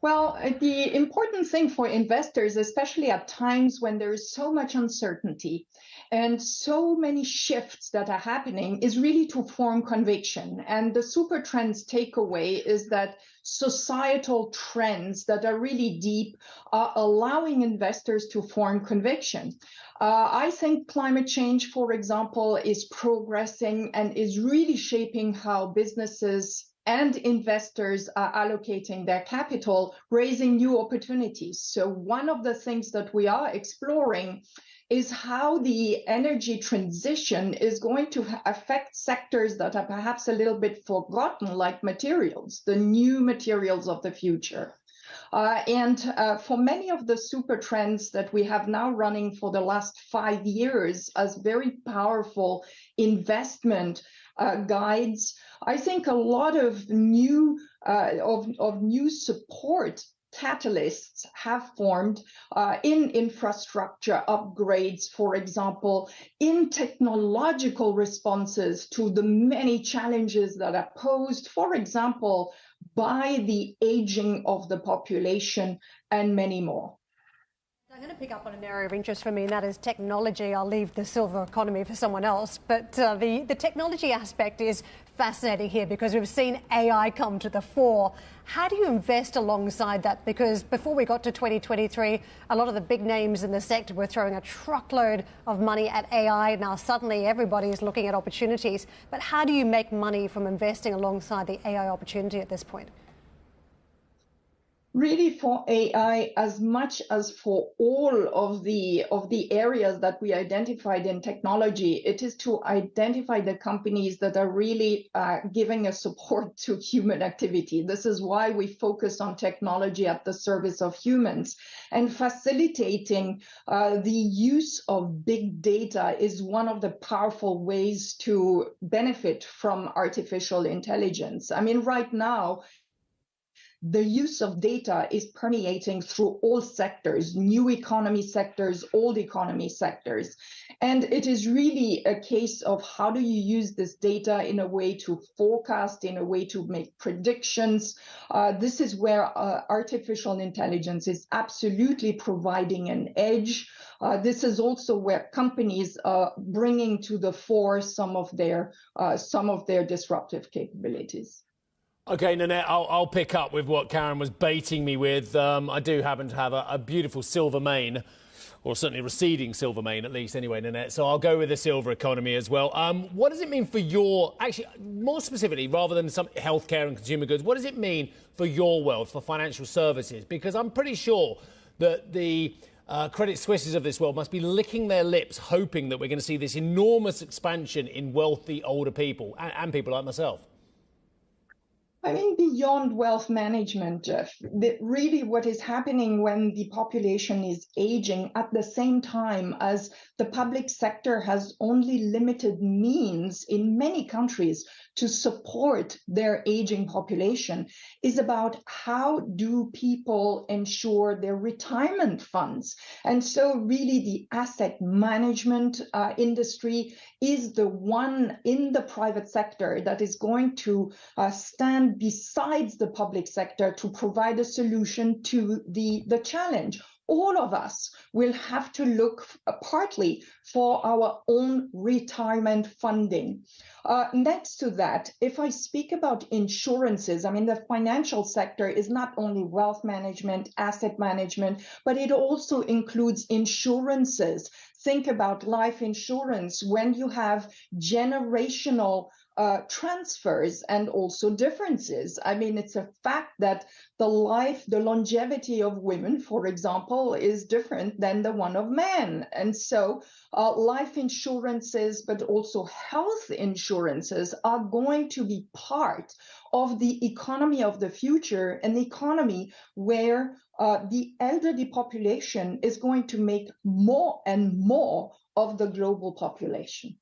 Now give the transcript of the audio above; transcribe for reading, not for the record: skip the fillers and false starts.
Well, the important thing for investors, especially at times when there is so much uncertainty and so many shifts that are happening, is really to form conviction. And the super trends takeaway is that societal trends that are really deep are allowing investors to form conviction. I think climate change, for example, is progressing and is really shaping how businesses and investors are allocating their capital, raising new opportunities. So one of the things that we are exploring is how the energy transition is going to affect sectors that are perhaps a little bit forgotten, like materials, the new materials of the future. And for many of the super trends that we have now running for the last 5 years as very powerful investment guides, I think a lot of new support catalysts have formed in infrastructure upgrades, for example, in technological responses to the many challenges that are posed, for example, by the aging of the population and many more. I'm going to pick up on an area of interest for me, and that is technology. I'll leave the silver economy for someone else. But the technology aspect is fascinating here because we've seen AI come to the fore. How do you invest alongside that? Because before we got to 2023, a lot of the big names in the sector were throwing a truckload of money at AI. Now suddenly everybody is looking at opportunities. But how do you make money from investing alongside the AI opportunity at this point? Really, for AI, as much as for all of the areas that we identified in technology, it is to identify the companies that are really giving a support to human activity. This is why we focus on technology at the service of humans. And facilitating the use of big data is one of the powerful ways to benefit from artificial intelligence. I mean, right now, the use of data is permeating through all sectors, new economy sectors, old economy sectors. And it is really a case of how do you use this data in a way to forecast, in a way to make predictions. This is where artificial intelligence is absolutely providing an edge. This is also where companies are bringing to the fore some of their disruptive capabilities. OK, Nannette, I'll pick up with what Karen was baiting me with. I do happen to have a beautiful silver mane, or certainly receding silver mane, at least anyway, Nannette. So I'll go with the silver economy as well. What does it mean for your, actually, more specifically, rather than some healthcare and consumer goods, what does it mean for your wealth, for financial services? Because I'm pretty sure that the Credit Suisses of this world must be licking their lips, hoping that we're going to see this enormous expansion in wealthy older people and people like myself. I mean, beyond wealth management, Jeff, really what is happening when the population is aging at the same time as the public sector has only limited means in many countries to support their aging population is about how do people ensure their retirement funds. And so really the asset management industry is the one in the private sector that is going to stand besides the public sector to provide a solution to the challenge. All of us will have to look partly for our own retirement funding. Next to that, if I speak about insurances, I mean, the financial sector is not only wealth management, asset management, but it also includes insurances. Think about life insurance when you have generational transfers and also differences. I mean, it's a fact that the longevity of women, for example, is different than the one of men. And so life insurances, but also health insurances are going to be part of the economy of the future, an economy where the elderly population is going to make more and more of the global population.